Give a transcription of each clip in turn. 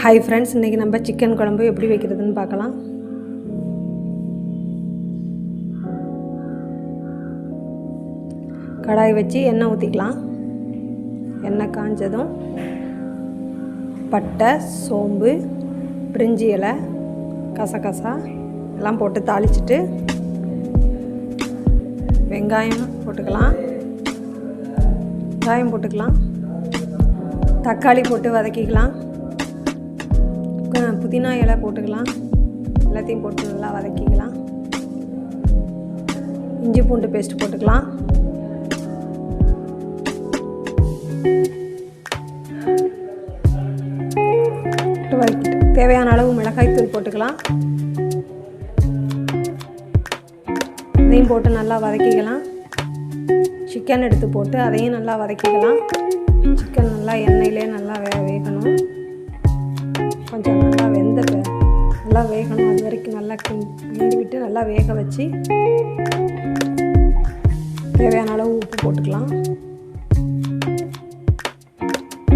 Hi friends, இன்றைக்கி நம்ம chicken குழம்பு எப்படி வைக்கிறதுன்னு பார்க்கலாம். கடாய் வச்சு எண்ணெய் ஊற்றிக்கலாம். எண்ணெய் காஞ்சதும் பட்டை, சோம்பு, பிரிஞ்சி இலை, கசகசா எல்லாம் போட்டு தாளிச்சிட்டு வெங்காயம் போட்டுக்கலாம். தக்காளி போட்டு வதக்கிக்கலாம். புதினா இலை போட்டுக்கலாம். எல்லாத்தையும் போட்டு நல்லா வதக்கிக்கலாம். இஞ்சி பூண்டு பேஸ்ட் போட்டுக்கலாம். தேவையான அளவு மிளகாய்த்தூள் போட்டுக்கலாம். இதையும் போட்டு நல்லா வதக்கிக்கலாம். சிக்கன் எடுத்து போட்டு அதையும் நல்லா வதக்கிக்கலாம். சிக்கன் நல்லா எண்ணெயிலே நல்லா வேகணும். கொஞ்சம் நல்லா வேகணும். அது வரைக்கும் நல்லா கிண்டி விட்டு நல்லா வேக வச்சு தேவையான அளவு உப்பு போட்டுக்கலாம்.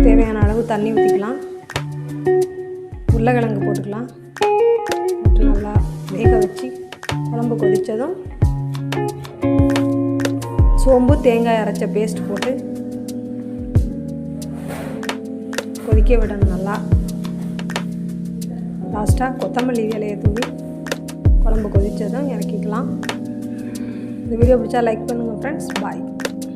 தேவையான அளவு தண்ணி ஊற்றிக்கலாம். உருளைக்கிழங்கு போட்டுக்கலாம். போட்டு நல்லா வேக வச்சு குழம்பு கொதித்ததும் சோம்பு, தேங்காய் அரைச்ச பேஸ்ட் போட்டு கொதிக்க விடணும். நல்லா லாஸ்ட்டாக கொத்தமல்லி இலையை தூவி குழம்பு கொதித்ததும் இறக்கிக்கலாம். இந்த வீடியோ பிடிச்சா லைக் பண்ணுங்கள் ஃப்ரெண்ட்ஸ். பாய்.